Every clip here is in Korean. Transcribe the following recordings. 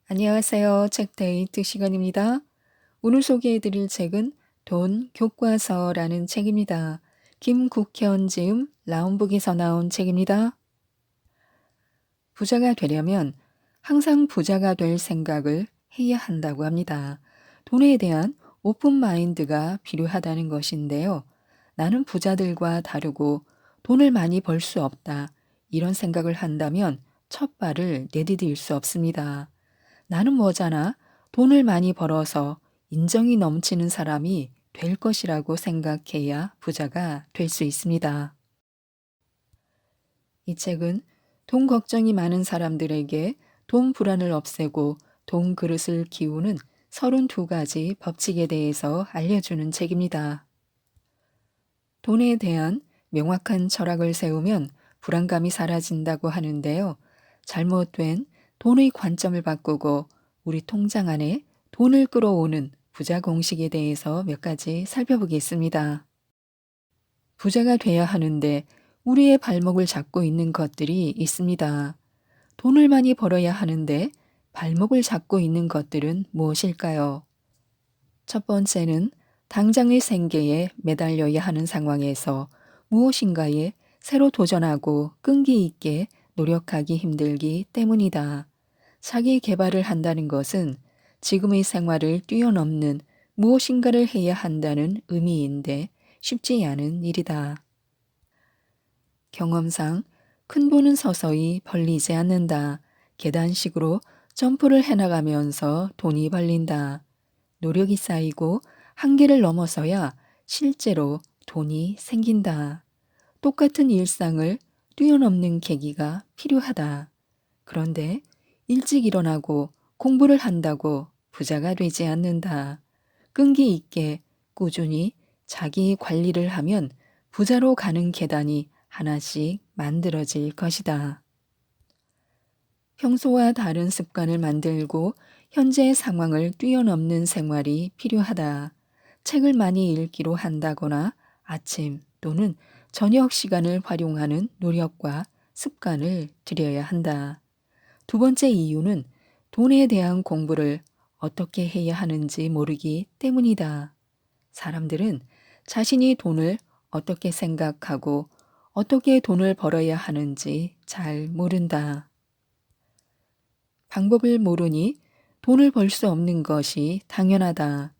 안녕하세요. 책데이트 시간입니다. 오늘 소개해드릴 책은 돈 교과서라는 책입니다. 김국현 지음 라운북에서 나온 책입니다. 부자가 되려면 항상 부자가 될 생각을 해야 한다고 합니다. 돈에 대한 오픈 마인드가 필요하다는 것인데요. 나는 부자들과 다르고 돈을 많이 벌 수 없다. 이런 생각을 한다면 첫 발을 내디딜 수 없습니다. 나는 뭐잖아. 돈을 많이 벌어서 인정이 넘치는 사람이 될 것이라고 생각해야 부자가 될 수 있습니다. 이 책은 돈 걱정이 많은 사람들에게 돈 불안을 없애고 돈 그릇을 키우는 32가지 법칙에 대해서 알려주는 책입니다. 돈에 대한 명확한 철학을 세우면 불안감이 사라진다고 하는데요. 잘못된 돈의 관점을 바꾸고 우리 통장 안에 돈을 끌어오는 부자 공식에 대해서 몇 가지 살펴보겠습니다. 부자가 돼야 하는데 우리의 발목을 잡고 있는 것들이 있습니다. 돈을 많이 벌어야 하는데 발목을 잡고 있는 것들은 무엇일까요? 첫 번째는 당장의 생계에 매달려야 하는 상황에서 무엇인가에 새로 도전하고 끈기 있게 노력하기 힘들기 때문이다. 자기 개발을 한다는 것은 지금의 생활을 뛰어넘는 무엇인가를 해야 한다는 의미인데 쉽지 않은 일이다. 경험상 큰 돈은 서서히 벌리지 않는다. 계단식으로 점프를 해나가면서 돈이 벌린다. 노력이 쌓이고 한계를 넘어서야 실제로 돈이 생긴다. 똑같은 일상을 뛰어넘는 계기가 필요하다. 그런데 일찍 일어나고 공부를 한다고 부자가 되지 않는다. 끈기 있게 꾸준히 자기 관리를 하면 부자로 가는 계단이 하나씩 만들어질 것이다. 평소와 다른 습관을 만들고 현재의 상황을 뛰어넘는 생활이 필요하다. 책을 많이 읽기로 한다거나 아침 또는 저녁 시간을 활용하는 노력과 습관을 들여야 한다. 두 번째 이유는 돈에 대한 공부를 어떻게 해야 하는지 모르기 때문이다. 사람들은 자신이 돈을 어떻게 생각하고 어떻게 돈을 벌어야 하는지 잘 모른다. 방법을 모르니 돈을 벌 수 없는 것이 당연하다.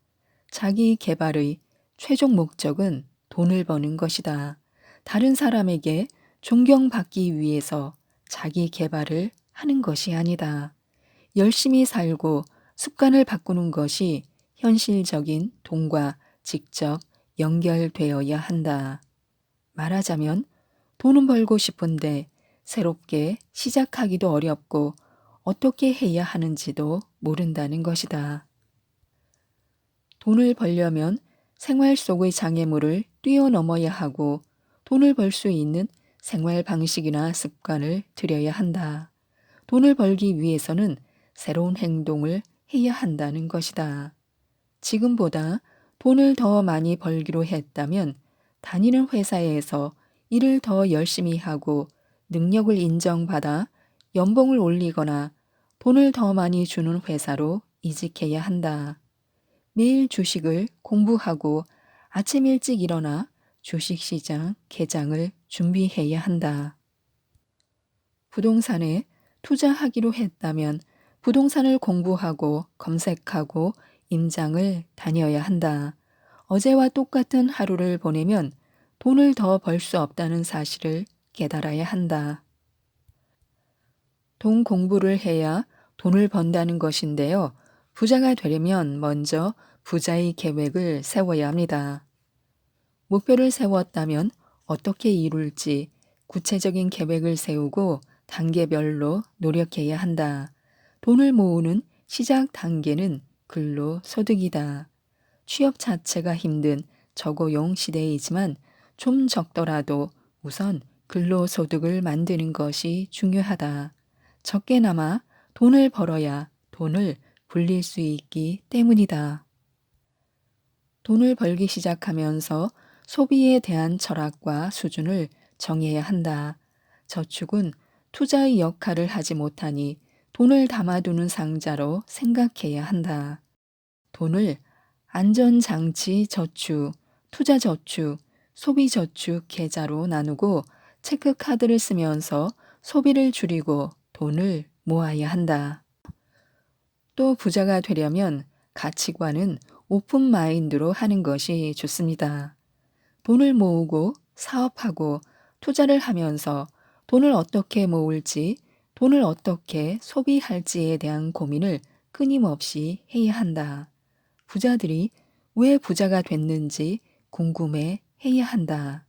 자기 개발의 최종 목적은 돈을 버는 것이다. 다른 사람에게 존경받기 위해서 자기 개발을 하는 것이 아니다. 열심히 살고 습관을 바꾸는 것이 현실적인 돈과 직접 연결되어야 한다. 말하자면 돈은 벌고 싶은데 새롭게 시작하기도 어렵고 어떻게 해야 하는지도 모른다는 것이다. 돈을 벌려면 생활 속의 장애물을 뛰어넘어야 하고 돈을 벌 수 있는 생활 방식이나 습관을 들여야 한다. 돈을 벌기 위해서는 새로운 행동을 해야 한다는 것이다. 지금보다 돈을 더 많이 벌기로 했다면 다니는 회사에서 일을 더 열심히 하고 능력을 인정받아 연봉을 올리거나 돈을 더 많이 주는 회사로 이직해야 한다. 매일 주식을 공부하고 아침 일찍 일어나 주식시장 개장을 준비해야 한다. 부동산에 투자하기로 했다면 부동산을 공부하고 검색하고 임장을 다녀야 한다. 어제와 똑같은 하루를 보내면 돈을 더 벌 수 없다는 사실을 깨달아야 한다. 돈 공부를 해야 돈을 번다는 것인데요. 부자가 되려면 먼저 부자의 계획을 세워야 합니다. 목표를 세웠다면 어떻게 이룰지 구체적인 계획을 세우고 단계별로 노력해야 한다. 돈을 모으는 시작 단계는 근로소득이다. 취업 자체가 힘든 저고용 시대이지만 좀 적더라도 우선 근로소득을 만드는 것이 중요하다. 적게나마 돈을 벌어야 돈을 불릴 수 있기 때문이다. 돈을 벌기 시작하면서 소비에 대한 철학과 수준을 정해야 한다. 저축은 투자의 역할을 하지 못하니 돈을 담아두는 상자로 생각해야 한다. 돈을 안전장치 저축, 투자저축, 소비저축 계좌로 나누고 체크카드를 쓰면서 소비를 줄이고 돈을 모아야 한다. 또 부자가 되려면 가치관은 오픈 마인드로 하는 것이 좋습니다. 돈을 모으고 사업하고 투자를 하면서 돈을 어떻게 모을지, 돈을 어떻게 소비할지에 대한 고민을 끊임없이 해야 한다. 부자들이 왜 부자가 됐는지 궁금해 해야 한다.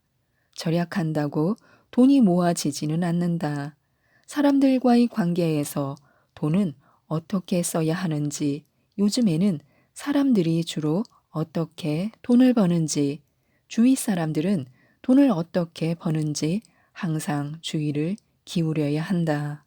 절약한다고 돈이 모아지지는 않는다. 사람들과의 관계에서 돈은 어떻게 써야 하는지, 요즘에는 사람들이 주로 어떻게 돈을 버는지, 주위 사람들은 돈을 어떻게 버는지 항상 주의를 기울여야 한다.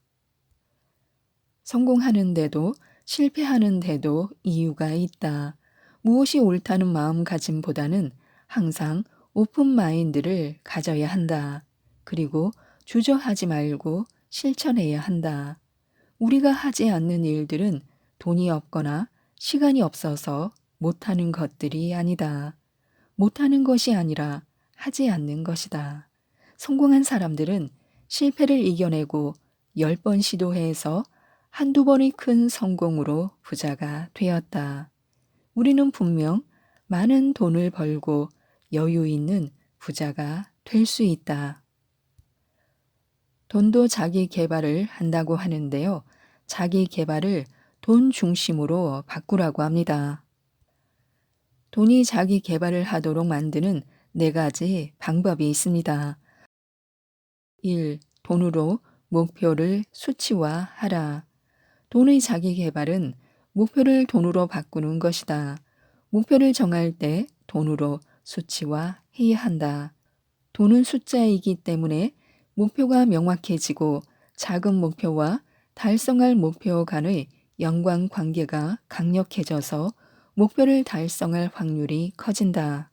성공하는데도 실패하는데도 이유가 있다. 무엇이 옳다는 마음가짐보다는 항상 오픈 마인드를 가져야 한다. 그리고 주저하지 말고 실천해야 한다. 우리가 하지 않는 일들은 돈이 없거나 시간이 없어서 못하는 것들이 아니다. 못하는 것이 아니라 하지 않는 것이다. 성공한 사람들은 실패를 이겨내고 10번 시도해서 한두 번의 큰 성공으로 부자가 되었다. 우리는 분명 많은 돈을 벌고 여유 있는 부자가 될 수 있다. 돈도 자기 개발을 한다고 하는데요. 자기 개발을 돈 중심으로 바꾸라고 합니다. 돈이 자기 개발을 하도록 만드는 4가지 방법이 있습니다. 1. 돈으로 목표를 수치화하라. 돈의 자기 개발은 목표를 돈으로 바꾸는 것이다. 목표를 정할 때 돈으로 수치화해야 한다. 돈은 숫자이기 때문에 목표가 명확해지고 작은 목표와 달성할 목표 간의 연관관계가 강력해져서 목표를 달성할 확률이 커진다.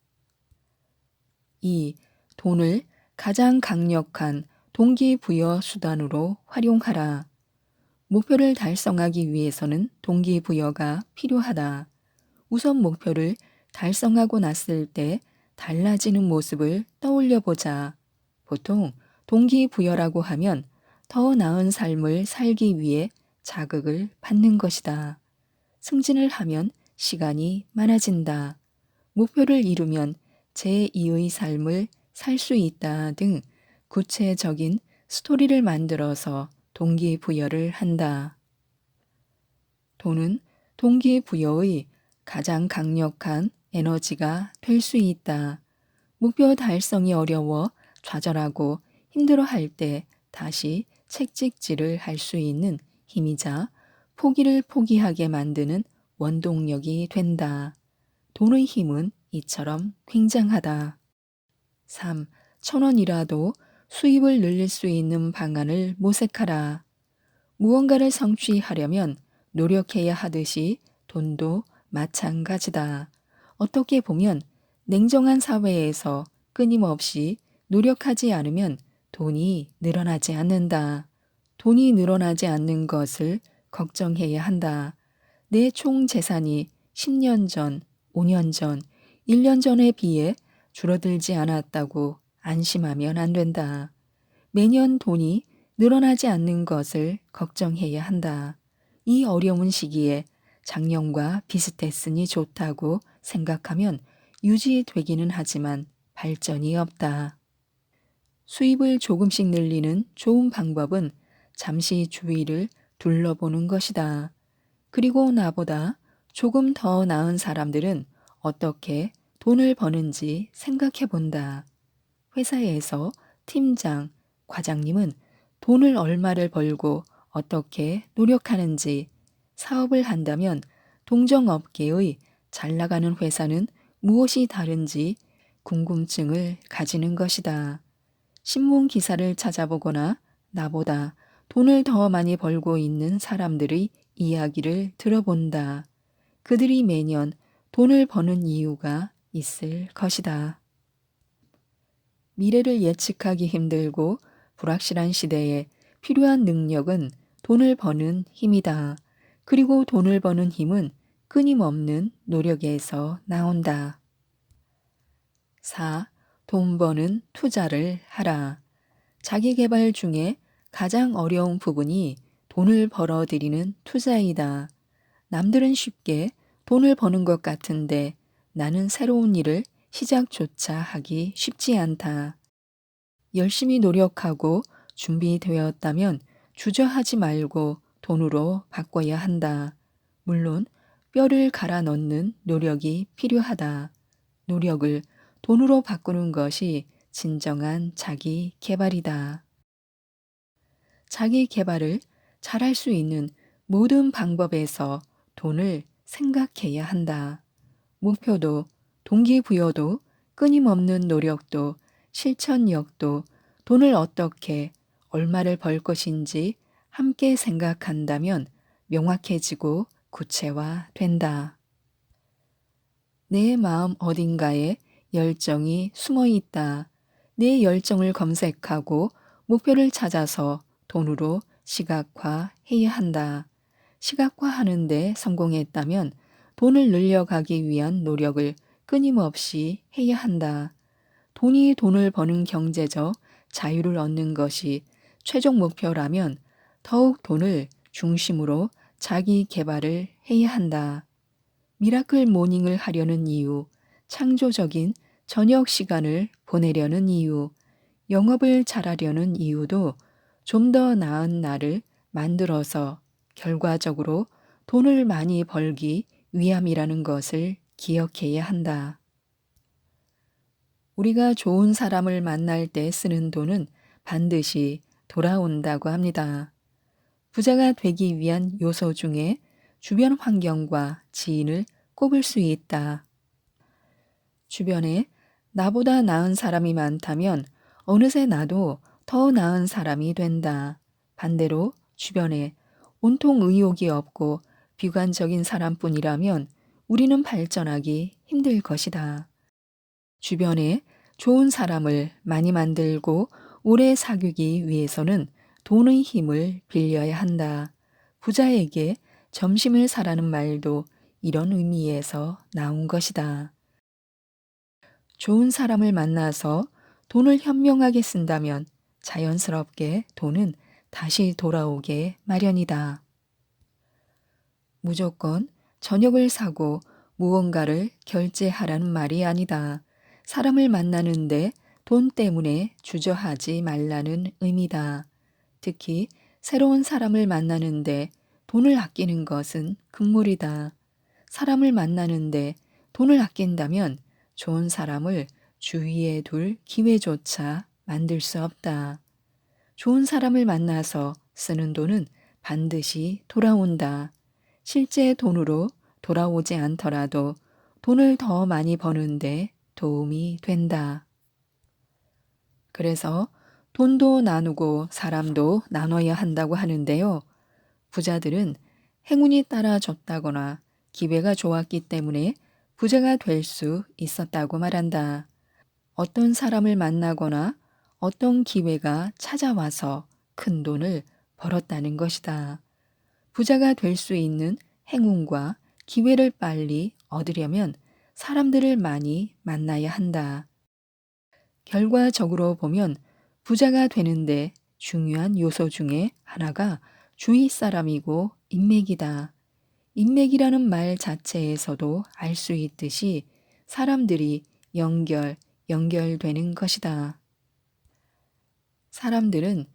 2. 돈을 가장 강력한 동기부여 수단으로 활용하라. 목표를 달성하기 위해서는 동기부여가 필요하다. 우선 목표를 달성하고 났을 때 달라지는 모습을 떠올려 보자. 보통 동기부여라고 하면 더 나은 삶을 살기 위해 자극을 받는 것이다. 승진을 하면 시간이 많아진다. 목표를 이루면 제2의 삶을 살 수 있다 등 구체적인 스토리를 만들어서 동기부여를 한다. 돈은 동기부여의 가장 강력한 에너지가 될 수 있다. 목표 달성이 어려워 좌절하고 힘들어할 때 다시 책찍질을 할 수 있는 힘이자 포기를 포기하게 만드는 원동력이 된다. 돈의 힘은 이처럼 굉장하다. 3. 1,000원이라도 수입을 늘릴 수 있는 방안을 모색하라. 무언가를 성취하려면 노력해야 하듯이 돈도 마찬가지다. 어떻게 보면 냉정한 사회에서 끊임없이 노력하지 않으면 돈이 늘어나지 않는다. 돈이 늘어나지 않는 것을 걱정해야 한다. 내 총 재산이 10년 전, 5년 전, 1년 전에 비해 줄어들지 않았다고 안심하면 안 된다. 매년 돈이 늘어나지 않는 것을 걱정해야 한다. 이 어려운 시기에 작년과 비슷했으니 좋다고 생각하면 유지되기는 하지만 발전이 없다. 수입을 조금씩 늘리는 좋은 방법은 잠시 주위를 둘러보는 것이다. 그리고 나보다 조금 더 나은 사람들은 어떻게 돈을 버는지 생각해 본다. 회사에서 팀장, 과장님은 돈을 얼마를 벌고 어떻게 노력하는지, 사업을 한다면 동종업계의 잘 나가는 회사는 무엇이 다른지 궁금증을 가지는 것이다. 신문 기사를 찾아보거나 나보다 돈을 더 많이 벌고 있는 사람들의 이야기를 들어본다. 그들이 매년 돈을 버는 이유가 있을 것이다. 미래를 예측하기 힘들고 불확실한 시대에 필요한 능력은 돈을 버는 힘이다. 그리고 돈을 버는 힘은 끊임없는 노력에서 나온다. 4. 돈 버는 투자를 하라. 자기 개발 중에 가장 어려운 부분이 돈을 벌어들이는 투자이다. 남들은 쉽게 돈을 버는 것 같은데 나는 새로운 일을 시작조차 하기 쉽지 않다. 열심히 노력하고 준비되었다면 주저하지 말고 돈으로 바꿔야 한다. 물론 뼈를 갈아 넣는 노력이 필요하다. 노력을 돈으로 바꾸는 것이 진정한 자기 개발이다. 자기 개발을 잘할 수 있는 모든 방법에서 돈을 생각해야 한다. 목표도, 동기부여도, 끊임없는 노력도, 실천력도, 돈을 어떻게, 얼마를 벌 것인지 함께 생각한다면 명확해지고 구체화된다. 내 마음 어딘가에 열정이 숨어 있다. 내 열정을 검색하고 목표를 찾아서 돈으로 시각화해야 한다. 시각화하는데 성공했다면 돈을 늘려가기 위한 노력을 끊임없이 해야 한다. 돈이 돈을 버는 경제적 자유를 얻는 것이 최종 목표라면 더욱 돈을 중심으로 자기 개발을 해야 한다. 미라클 모닝을 하려는 이유, 창조적인 저녁 시간을 보내려는 이유, 영업을 잘하려는 이유도 좀 더 나은 나를 만들어서 결과적으로 돈을 많이 벌기 위함이라는 것을 기억해야 한다. 우리가 좋은 사람을 만날 때 쓰는 돈은 반드시 돌아온다고 합니다. 부자가 되기 위한 요소 중에 주변 환경과 지인을 꼽을 수 있다. 주변에 나보다 나은 사람이 많다면 어느새 나도 더 나은 사람이 된다. 반대로 주변에 온통 의욕이 없고 비관적인 사람뿐이라면 우리는 발전하기 힘들 것이다. 주변에 좋은 사람을 많이 만들고 오래 사귀기 위해서는 돈의 힘을 빌려야 한다. 부자에게 점심을 사라는 말도 이런 의미에서 나온 것이다. 좋은 사람을 만나서 돈을 현명하게 쓴다면 자연스럽게 돈은 다시 돌아오게 마련이다. 무조건 저녁을 사고 무언가를 결제하라는 말이 아니다. 사람을 만나는데 돈 때문에 주저하지 말라는 의미다. 특히 새로운 사람을 만나는데 돈을 아끼는 것은 금물이다. 사람을 만나는데 돈을 아낀다면 좋은 사람을 주위에 둘 기회조차 만들 수 없다. 좋은 사람을 만나서 쓰는 돈은 반드시 돌아온다. 실제 돈으로 돌아오지 않더라도 돈을 더 많이 버는데 도움이 된다. 그래서 돈도 나누고 사람도 나눠야 한다고 하는데요. 부자들은 행운이 따라줬다거나 기회가 좋았기 때문에 부자가 될 수 있었다고 말한다. 어떤 사람을 만나거나 어떤 기회가 찾아와서 큰 돈을 벌었다는 것이다. 부자가 될 수 있는 행운과 기회를 빨리 얻으려면 사람들을 많이 만나야 한다. 결과적으로 보면 부자가 되는데 중요한 요소 중에 하나가 주위 사람이고 인맥이다. 인맥이라는 말 자체에서도 알 수 있듯이 사람들이 연결되는 것이다. 사람들은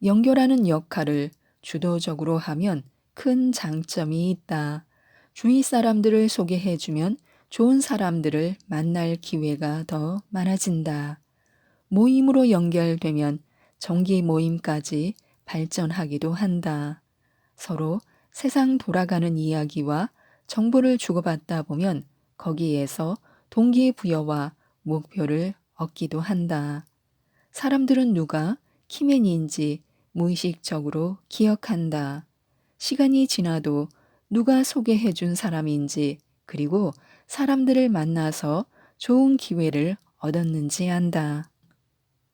연결하는 역할을 주도적으로 하면 큰 장점이 있다. 주위 사람들을 소개해주면 좋은 사람들을 만날 기회가 더 많아진다. 모임으로 연결되면 정기 모임까지 발전하기도 한다. 서로 세상 돌아가는 이야기와 정보를 주고받다 보면 거기에서 동기부여와 목표를 얻기도 한다. 사람들은 누가 키맨인지 무의식적으로 기억한다. 시간이 지나도 누가 소개해준 사람인지 그리고 사람들을 만나서 좋은 기회를 얻었는지 안다.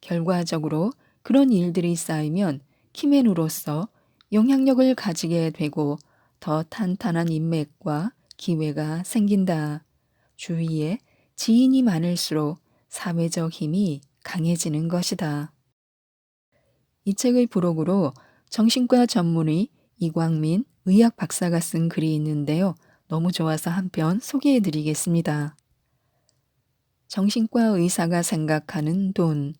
결과적으로 그런 일들이 쌓이면 키맨으로서 영향력을 가지게 되고 더 탄탄한 인맥과 기회가 생긴다. 주위에 지인이 많을수록 사회적 힘이 강해지는 것이다. 이 책의 부록으로 정신과 전문의 이광민 의학 박사가 쓴 글이 있는데요. 너무 좋아서 한 편 소개해 드리겠습니다. 정신과 의사가 생각하는 돈.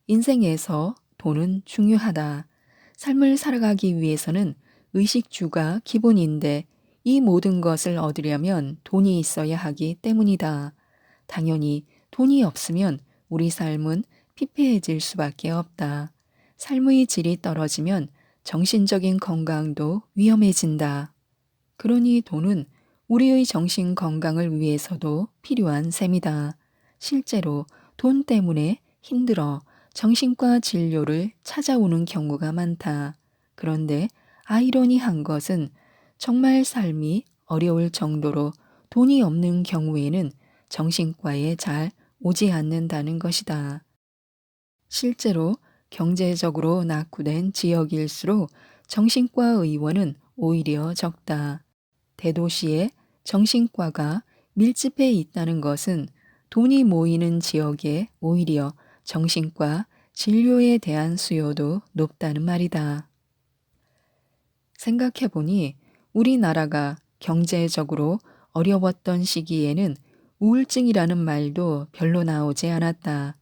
인생에서 돈은 중요하다. 삶을 살아가기 위해서는 의식주가 기본인데 이 모든 것을 얻으려면 돈이 있어야 하기 때문이다. 당연히 돈이 없으면 우리 삶은 피폐해질 수밖에 없다. 삶의 질이 떨어지면 정신적인 건강도 위험해진다. 그러니 돈은 우리의 정신 건강을 위해서도 필요한 셈이다. 실제로 돈 때문에 힘들어 정신과 진료를 찾아오는 경우가 많다. 그런데 아이러니한 것은 정말 삶이 어려울 정도로 돈이 없는 경우에는 정신과에 잘 오지 않는다는 것이다. 실제로 경제적으로 낙후된 지역일수록 정신과 의원은 오히려 적다. 대도시에 정신과가 밀집해 있다는 것은 돈이 모이는 지역에 오히려 정신과 진료에 대한 수요도 높다는 말이다. 생각해보니 우리나라가 경제적으로 어려웠던 시기에는 우울증이라는 말도 별로 나오지 않았다.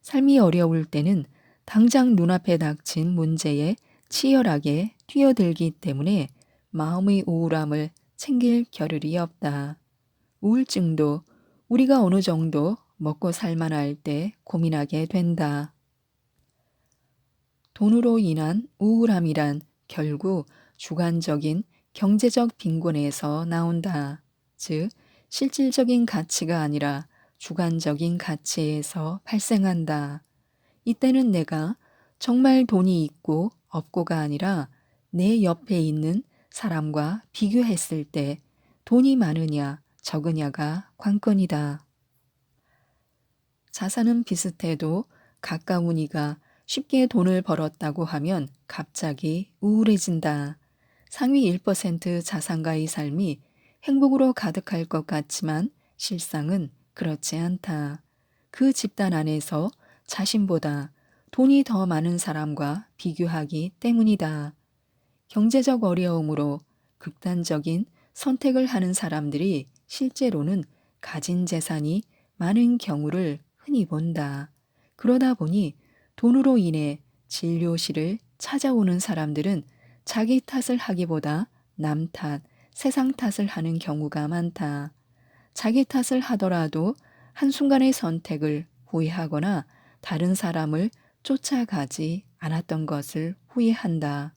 삶이 어려울 때는 당장 눈앞에 닥친 문제에 치열하게 뛰어들기 때문에 마음의 우울함을 챙길 겨를이 없다. 우울증도 우리가 어느 정도 먹고 살만할 때 고민하게 된다. 돈으로 인한 우울함이란 결국 주관적인 경제적 빈곤에서 나온다. 즉, 실질적인 가치가 아니라 주관적인 가치에서 발생한다. 이때는 내가 정말 돈이 있고 없고가 아니라 내 옆에 있는 사람과 비교했을 때 돈이 많으냐 적으냐가 관건이다. 자산은 비슷해도 가까운 이가 쉽게 돈을 벌었다고 하면 갑자기 우울해진다. 상위 1% 자산가의 삶이 행복으로 가득할 것 같지만 실상은 그렇지 않다. 그 집단 안에서 자신보다 돈이 더 많은 사람과 비교하기 때문이다. 경제적 어려움으로 극단적인 선택을 하는 사람들이 실제로는 가진 재산이 많은 경우를 흔히 본다. 그러다 보니 돈으로 인해 진료실을 찾아오는 사람들은 자기 탓을 하기보다 남 탓, 세상 탓을 하는 경우가 많다. 자기 탓을 하더라도 한순간의 선택을 후회하거나 다른 사람을 쫓아가지 않았던 것을 후회한다.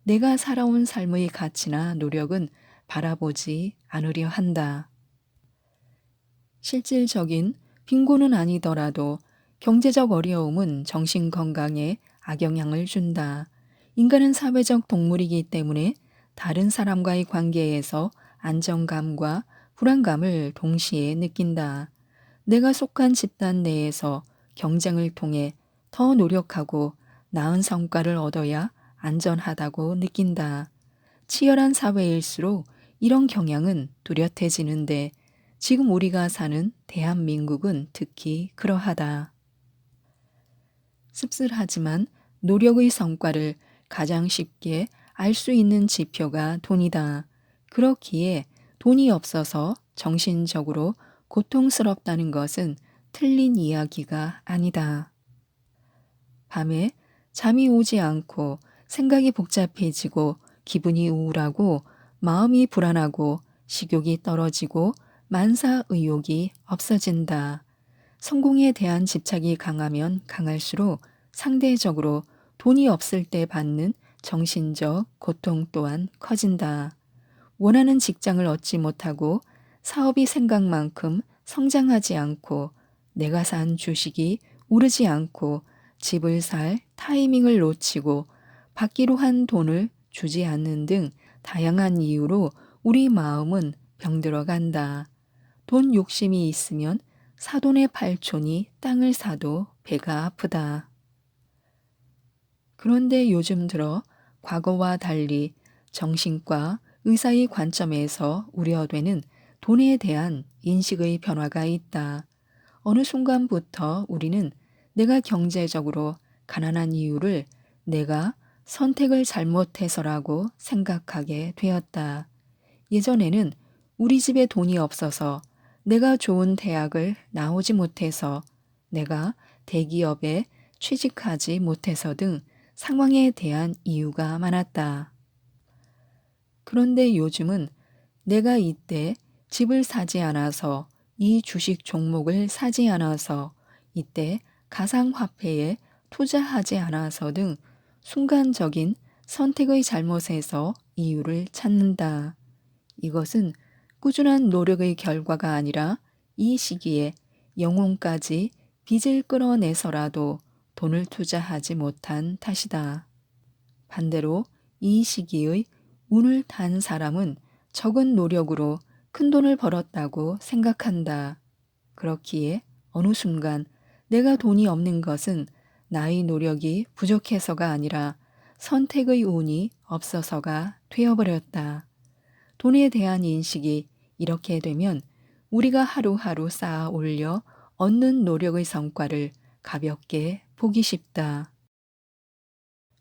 내가 살아온 삶의 가치나 노력은 바라보지 않으려 한다. 실질적인 빈곤은 아니더라도 경제적 어려움은 정신 건강에 악영향을 준다. 인간은 사회적 동물이기 때문에 다른 사람과의 관계에서 안정감과 불안감을 동시에 느낀다. 내가 속한 집단 내에서 경쟁을 통해 더 노력하고 나은 성과를 얻어야 안전하다고 느낀다. 치열한 사회일수록 이런 경향은 뚜렷해지는데 지금 우리가 사는 대한민국은 특히 그러하다. 씁쓸하지만 노력의 성과를 가장 쉽게 알 수 있는 지표가 돈이다. 그렇기에 돈이 없어서 정신적으로 고통스럽다는 것은 틀린 이야기가 아니다. 밤에 잠이 오지 않고 생각이 복잡해지고 기분이 우울하고 마음이 불안하고 식욕이 떨어지고 만사 의욕이 없어진다. 성공에 대한 집착이 강하면 강할수록 상대적으로 돈이 없을 때 받는 정신적 고통 또한 커진다. 원하는 직장을 얻지 못하고 사업이 생각만큼 성장하지 않고 내가 산 주식이 오르지 않고 집을 살 타이밍을 놓치고 받기로 한 돈을 주지 않는 등 다양한 이유로 우리 마음은 병들어 간다. 돈 욕심이 있으면 사돈의 팔촌이 땅을 사도 배가 아프다. 그런데 요즘 들어 과거와 달리 정신과 의사의 관점에서 우려되는 돈에 대한 인식의 변화가 있다. 어느 순간부터 우리는 내가 경제적으로 가난한 이유를 내가 선택을 잘못해서라고 생각하게 되었다. 예전에는 우리 집에 돈이 없어서, 내가 좋은 대학을 나오지 못해서, 내가 대기업에 취직하지 못해서 등 상황에 대한 이유가 많았다. 그런데 요즘은 내가 이때 집을 사지 않아서, 이 주식 종목을 사지 않아서, 이때 가상화폐에 투자하지 않아서 등 순간적인 선택의 잘못에서 이유를 찾는다. 이것은 꾸준한 노력의 결과가 아니라 이 시기에 영혼까지 빚을 끌어내서라도 돈을 투자하지 못한 탓이다. 반대로 이 시기의 운을 탄 사람은 적은 노력으로 큰 돈을 벌었다고 생각한다. 그렇기에 어느 순간 내가 돈이 없는 것은 나의 노력이 부족해서가 아니라 선택의 운이 없어서가 되어버렸다. 돈에 대한 인식이 이렇게 되면 우리가 하루하루 쌓아 올려 얻는 노력의 성과를 가볍게 보기 쉽다.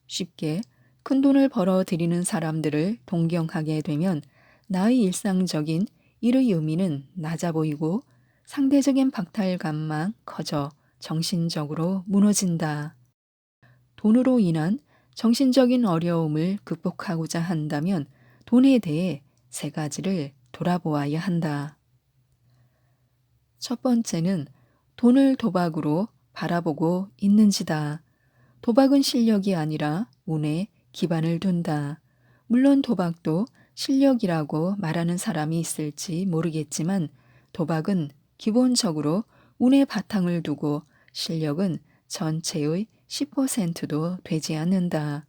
쉽게 큰 돈을 벌어들이는 사람들을 동경하게 되면 나의 일상적인 일의 의미는 낮아 보이고 상대적인 박탈감만 커져 정신적으로 무너진다. 돈으로 인한 정신적인 어려움을 극복하고자 한다면 돈에 대해 세 가지를 돌아보아야 한다. 첫 번째는 돈을 도박으로 바라보고 있는지다. 도박은 실력이 아니라 운에 기반을 둔다. 물론 도박도 실력이라고 말하는 사람이 있을지 모르겠지만 도박은 기본적으로 운의 바탕을 두고 실력은 전체의 10%도 되지 않는다.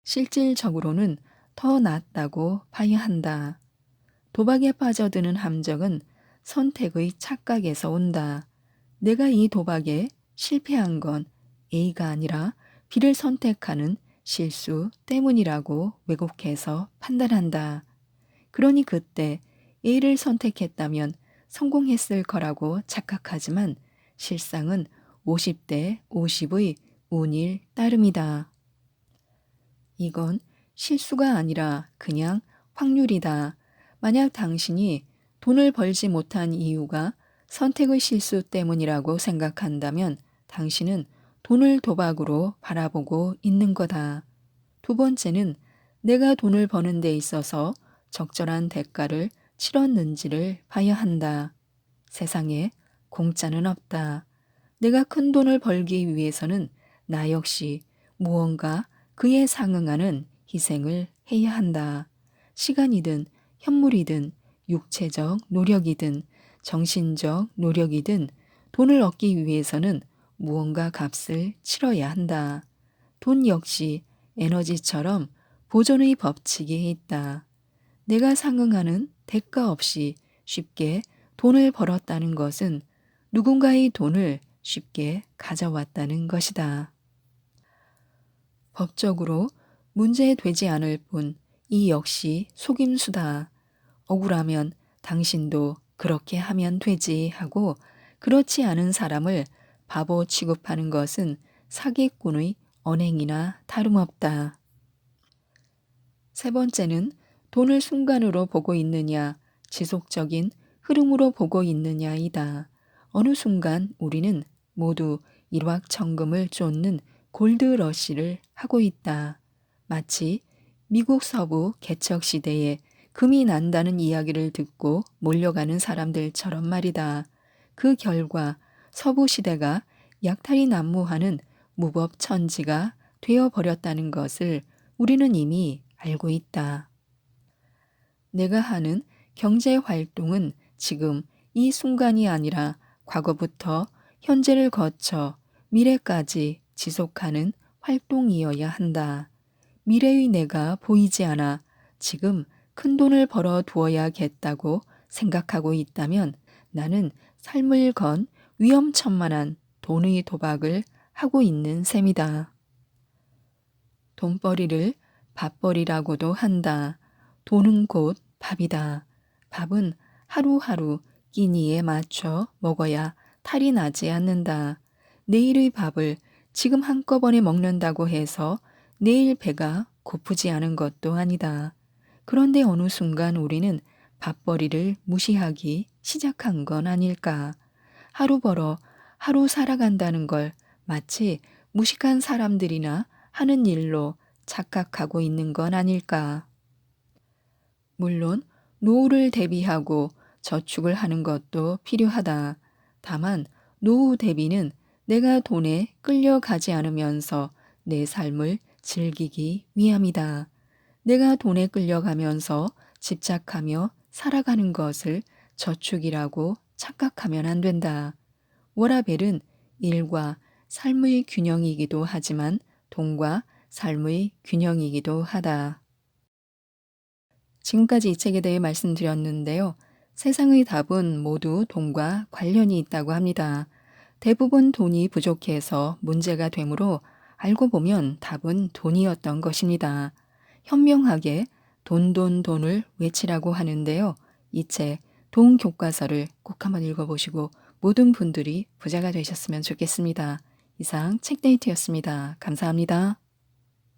실질적으로는 더 낫다고 봐야 한다. 도박에 빠져드는 함정은 선택의 착각에서 온다. 내가 이 도박에 실패한 건 A가 아니라 B를 선택하는 실수 때문이라고 왜곡해서 판단한다. 그러니 그때 A를 선택했다면 성공했을 거라고 착각하지만 실상은 50대 50의 운일 따름이다. 이건 실수가 아니라 그냥 확률이다. 만약 당신이 돈을 벌지 못한 이유가 선택의 실수 때문이라고 생각한다면 당신은 돈을 도박으로 바라보고 있는 거다. 두 번째는 내가 돈을 버는 데 있어서 적절한 대가를 치렀는지를 봐야 한다. 세상에 공짜는 없다. 내가 큰 돈을 벌기 위해서는 나 역시 무언가 그에 상응하는 희생을 해야 한다. 시간이든 현물이든 육체적 노력이든 정신적 노력이든 돈을 얻기 위해서는 무언가 값을 치러야 한다. 돈 역시 에너지처럼 보존의 법칙이 있다. 내가 상응하는 대가 없이 쉽게 돈을 벌었다는 것은 누군가의 돈을 쉽게 가져왔다는 것이다. 법적으로 문제되지 않을 뿐 이 역시 속임수다. 억울하면 당신도 그렇게 하면 되지 하고 그렇지 않은 사람을 바보 취급하는 것은 사기꾼의 언행이나 다름없다. 세 번째는 돈을 순간으로 보고 있느냐, 지속적인 흐름으로 보고 있느냐이다. 어느 순간 우리는 모두 일확천금을 쫓는 골드러시를 하고 있다. 마치 미국 서부 개척 시대에 금이 난다는 이야기를 듣고 몰려가는 사람들처럼 말이다. 그 결과 서부 시대가 약탈이 난무하는 무법천지가 되어버렸다는 것을 우리는 이미 알고 있다. 내가 하는 경제 활동은 지금 이 순간이 아니라 과거부터 현재를 거쳐 미래까지 지속하는 활동이어야 한다. 미래의 내가 보이지 않아 지금 큰 돈을 벌어 두어야겠다고 생각하고 있다면 나는 삶을 건 위험천만한 돈의 도박을 하고 있는 셈이다. 돈벌이를 밥벌이라고도 한다. 돈은 곧 밥이다. 밥은 하루하루 끼니에 맞춰 먹어야 탈이 나지 않는다. 내일의 밥을 지금 한꺼번에 먹는다고 해서 내일 배가 고프지 않은 것도 아니다. 그런데 어느 순간 우리는 밥벌이를 무시하기 시작한 건 아닐까. 하루 벌어 하루 살아간다는 걸 마치 무식한 사람들이나 하는 일로 착각하고 있는 건 아닐까. 물론 노후를 대비하고 저축을 하는 것도 필요하다. 다만 노후 대비는 내가 돈에 끌려가지 않으면서 내 삶을 즐기기 위함이다. 내가 돈에 끌려가면서 집착하며 살아가는 것을 저축이라고 착각하면 안 된다. 워라벨은 일과 삶의 균형이기도 하지만 돈과 삶의 균형이기도 하다. 지금까지 이 책에 대해 말씀드렸는데요. 세상의 답은 모두 돈과 관련이 있다고 합니다. 대부분 돈이 부족해서 문제가 되므로 알고 보면 답은 돈이었던 것입니다. 현명하게 돈을 외치라고 하는데요. 이 책, 돈 교과서를 꼭 한번 읽어보시고 모든 분들이 부자가 되셨으면 좋겠습니다. 이상 책데이트였습니다. 감사합니다.